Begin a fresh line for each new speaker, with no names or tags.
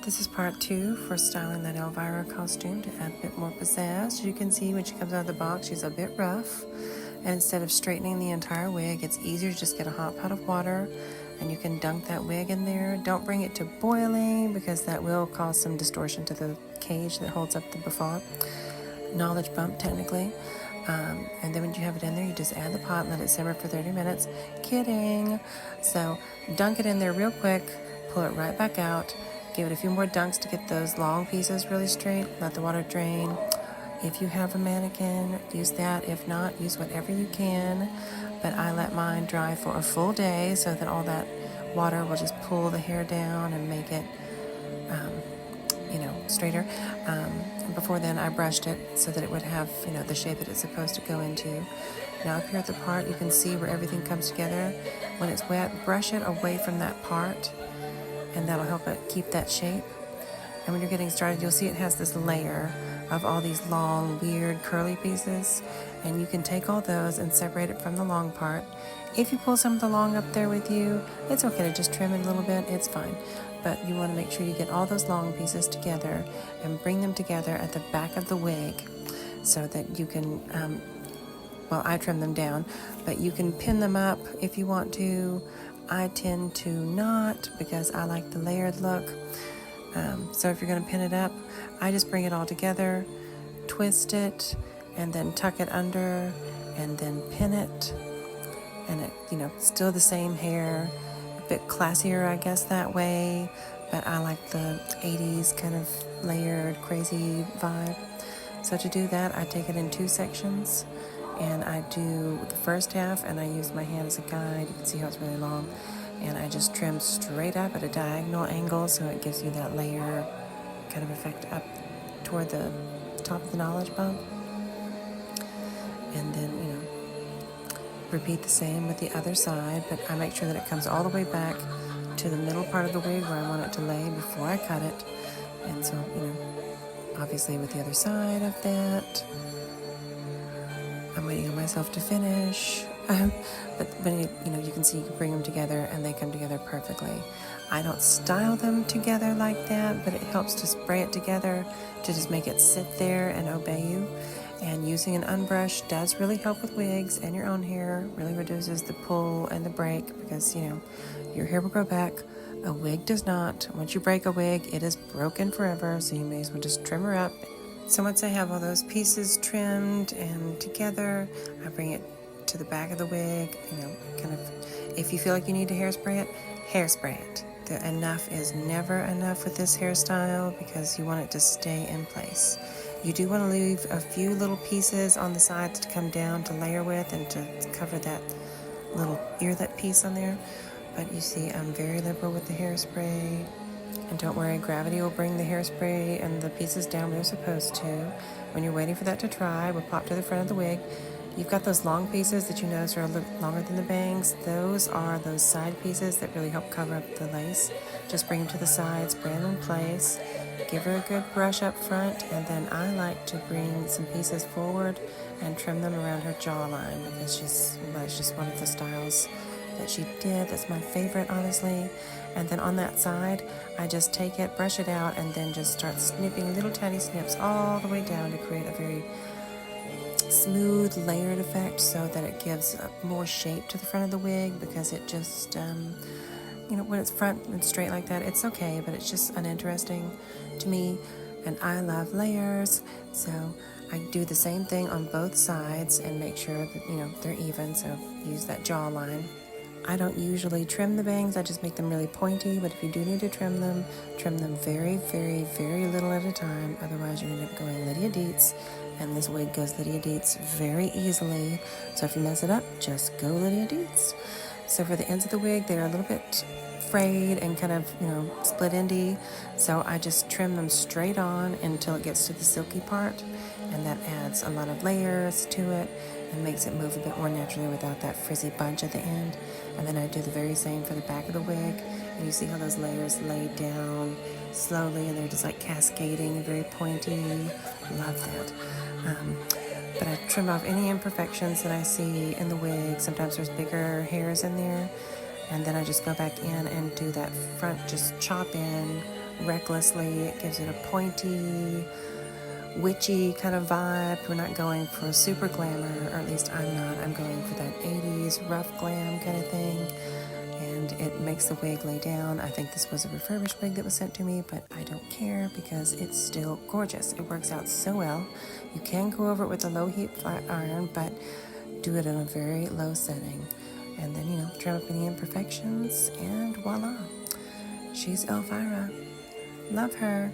This is part 2 for styling that Elvira costume to add a bit more pizzazz. You can see when she comes out of the box, she's a bit rough. And instead of straightening the entire wig, it's easier to just get a hot pot of water and you can dunk that wig in there. Don't bring it to boiling because that will cause some distortion to the cage that holds up the bouffant. Knowledge bump, technically. And then when you have it in there, you just add the pot and let it simmer for 30 minutes. Kidding. So dunk it in there real quick, pull it right back out, give it a few more dunks to get those long pieces really straight, let the water drain. If you have a mannequin, use that. If not, use whatever you can. But I let mine dry for a full day so that all that water will just pull the hair down and make it straighter. And before then I brushed it so that it would have, the shape that it's supposed to go into. Now up here at the part, you can see where everything comes together. When it's wet, brush it away from that part and that'll help it keep that shape. And when you're getting started, you'll see it has this layer of all these long, weird, curly pieces. And you can take all those and separate it from the long part. If you pull some of the long up there with you, it's okay to just trim it a little bit, it's fine. But you want to make sure you get all those long pieces together and bring them together at the back of the wig so that you can, I trim them down, but you can pin them up if you want to. I tend to not because I like the layered look. So if you're going to pin it up, I just bring it all together, twist it, and then tuck it under, and then pin it. And it, still the same hair, a bit classier, I guess, that way. But I like the 80s kind of layered, crazy vibe. So to do that, I take it in 2 sections. And I do the first half, and I use my hand as a guide. You can see how it's really long. And I just trim straight up at a diagonal angle so it gives you that layer kind of effect up toward the top of the knowledge bump. And then, repeat the same with the other side, but I make sure that it comes all the way back to the middle part of the wig where I want it to lay before I cut it. And so, obviously with the other side of that, I'm waiting on myself to finish. But when you can see you can bring them together and they come together perfectly. I don't style them together like that, but it helps to spray it together to just make it sit there and obey you. And using an unbrush does really help with wigs and your own hair. Really reduces the pull and the break because, your hair will grow back. A wig does not. Once you break a wig, it is broken forever, so you may as well just trim her up. So once I have all those pieces trimmed and together, I bring it to the back of the wig, kind of, if you feel like you need to hairspray it. The enough is never enough with this hairstyle because you want it to stay in place. You do want to leave a few little pieces on the sides to come down to layer with and to cover that little earlet piece on there. But you see, I'm very liberal with the hairspray. And don't worry, gravity will bring the hairspray and the pieces down where they're supposed to. When you're waiting for that to dry, we'll pop to the front of the wig. You've got those long pieces that you notice are a little longer than the bangs. Those are those side pieces that really help cover up the lace. Just bring them to the sides, bring them in place, give her a good brush up front, and then I like to bring some pieces forward and trim them around her jawline because it's just one of the styles that she did. That's my favorite, honestly. And then on that side, I just take it, brush it out, and then just start snipping little tiny snips all the way down to create a very smooth layered effect so that it gives more shape to the front of the wig because it just, when it's front and straight like that, it's okay, but it's just uninteresting to me. And I love layers, so I do the same thing on both sides and make sure that, they're even, so use that jawline. I don't usually trim the bangs, I just make them really pointy, but if you do need to trim them very, very, very little at a time, otherwise you end up going Lydia Dietz, and this wig goes Lydia Dietz very easily, so if you mess it up, just go Lydia Dietz. So for the ends of the wig, they're a little bit frayed and kind of, split endy, so I just trim them straight on until it gets to the silky part, and that adds a lot of layers to it and makes it move a bit more naturally without that frizzy bunch at the end. And then I do the very same for the back of the wig, and you see how those layers lay down slowly and they're just like cascading, very pointy. Love that. But I trim off any imperfections that I see in the wig. Sometimes there's bigger hairs in there, and then I just go back in and do that front, just chop in recklessly. It gives it a pointy, witchy kind of vibe. We're not going for super glamour, or at least I'm not. I'm going for that 80s rough glam kind of thing. And it makes the wig lay down. I think this was a refurbished wig that was sent to me, but I don't care because it's still gorgeous. It works out so well. You can go over it with a low heat flat iron, but do it in a very low setting. And then, trim up any imperfections, and voila. She's Elvira. Love her.